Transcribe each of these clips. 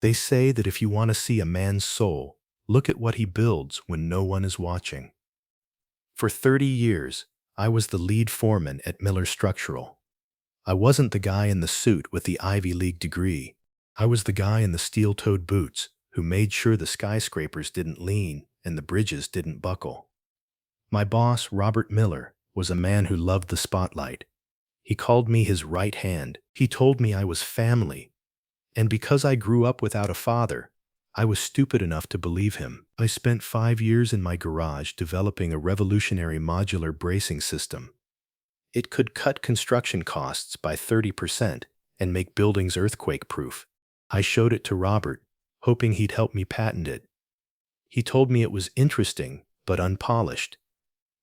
They say that if you want to see a man's soul, look at what he builds when no one is watching. For 30 years, I was the lead foreman at Miller Structural. I wasn't the guy in the suit with the Ivy League degree. I was the guy in the steel-toed boots who made sure the skyscrapers didn't lean and the bridges didn't buckle. My boss, Robert Miller, was a man who loved the spotlight. He called me his right hand. He told me I was family. And because I grew up without a father, I was stupid enough to believe him. I spent 5 years in my garage developing a revolutionary modular bracing system. It could cut construction costs by 30% and make buildings earthquake-proof. I showed it to Robert, hoping he'd help me patent it. He told me it was interesting, but unpolished.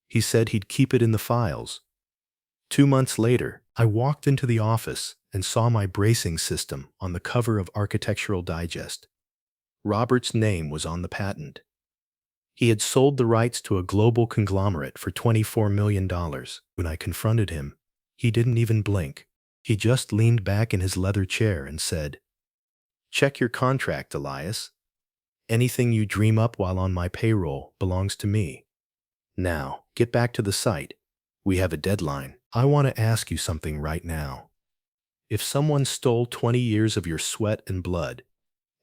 He said he'd keep it in the files. 2 months later, I walked into the office and saw my bracing system on the cover of Architectural Digest. Robert's name was on the patent. He had sold the rights to a global conglomerate for $24 million. When I confronted him, he didn't even blink. He just leaned back in his leather chair and said, "Check your contract, Elias. Anything you dream up while on my payroll belongs to me. Now, get back to the site. We have a deadline. I want to ask you something right now. If someone stole 20 years of your sweat and blood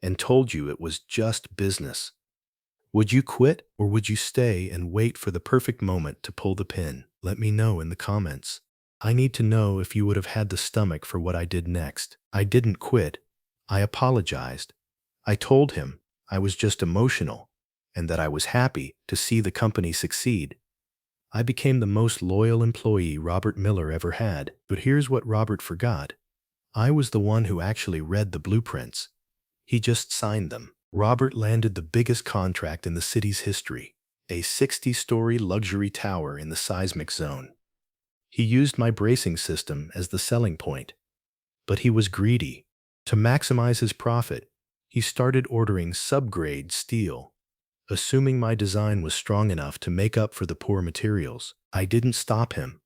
and told you it was just business, would you quit or would you stay and wait for the perfect moment to pull the pin? Let me know in the comments. I need to know if you would have had the stomach for what I did next. I didn't quit. I apologized. I told him I was just emotional and that I was happy to see the company succeed. I became the most loyal employee Robert Miller ever had. But here's what Robert forgot. I was the one who actually read the blueprints. He just signed them. Robert landed the biggest contract in the city's history, a 60-story luxury tower in the seismic zone. He used my bracing system as the selling point. But he was greedy. To maximize his profit, he started ordering subgrade steel, assuming my design was strong enough to make up for the poor materials. I didn't stop him.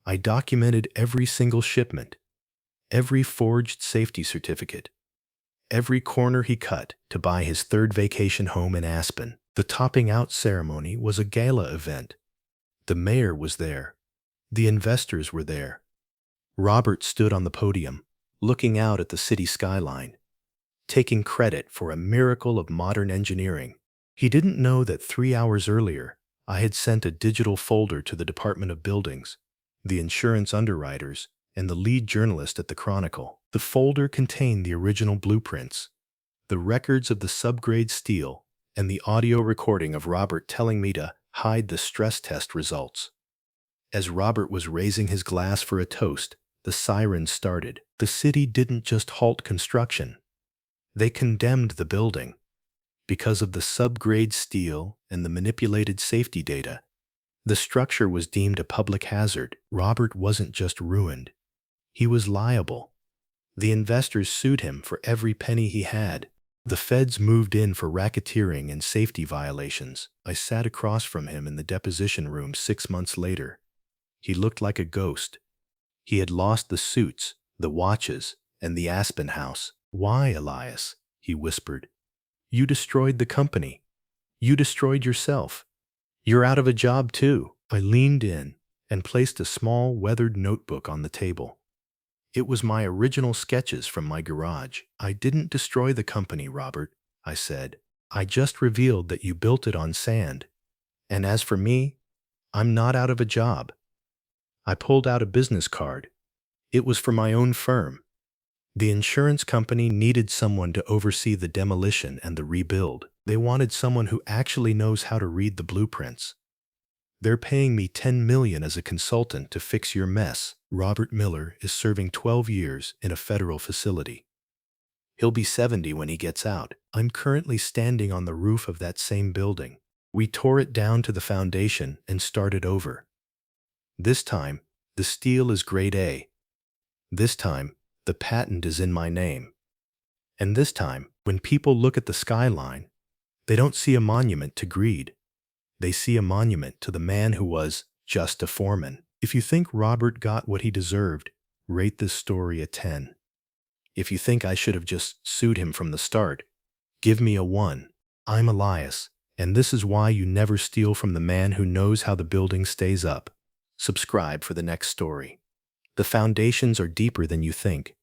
I documented every single shipment, every forged safety certificate, every corner he cut to buy his third vacation home in Aspen. The topping out ceremony was a gala event. The mayor was there. The investors were there. Robert stood on the podium, looking out at the city skyline, taking credit for a miracle of modern engineering. He didn't know that 3 hours earlier, I had sent a digital folder to the Department of Buildings, the insurance underwriters, and the lead journalist at the Chronicle. The folder contained the original blueprints, the records of the subgrade steel, and the audio recording of Robert telling me to hide the stress test results. As Robert was raising his glass for a toast, the sirens started. The city didn't just halt construction. They condemned the building. Because of the subgrade steel and the manipulated safety data, the structure was deemed a public hazard. Robert wasn't just ruined. He was liable. The investors sued him for every penny he had. The feds moved in for racketeering and safety violations. I sat across from him in the deposition room 6 months later. He looked like a ghost. He had lost the suits, the watches, and the Aspen house. "Why, Elias?" he whispered. "You destroyed the company. You destroyed yourself. You're out of a job too." I leaned in and placed a small, weathered notebook on the table. It was my original sketches from my garage. "I didn't destroy the company, Robert," I said. "I just revealed that you built it on sand. And as for me, I'm not out of a job." I pulled out a business card. It was for my own firm. The insurance company needed someone to oversee the demolition and the rebuild. They wanted someone who actually knows how to read the blueprints. "They're paying me $10 million as a consultant to fix your mess." Robert Miller is serving 12 years in a federal facility. He'll be 70 when he gets out. I'm currently standing on the roof of that same building. We tore it down to the foundation and started over. This time, the steel is grade A. This time, the patent is in my name. And this time, when people look at the skyline, they don't see a monument to greed. They see a monument to the man who was just a foreman. If you think Robert got what he deserved, rate this story a 10. If you think I should have just sued him from the start, give me a 1. I'm Elias, and this is why you never steal from the man who knows how the building stays up. Subscribe for the next story. The foundations are deeper than you think.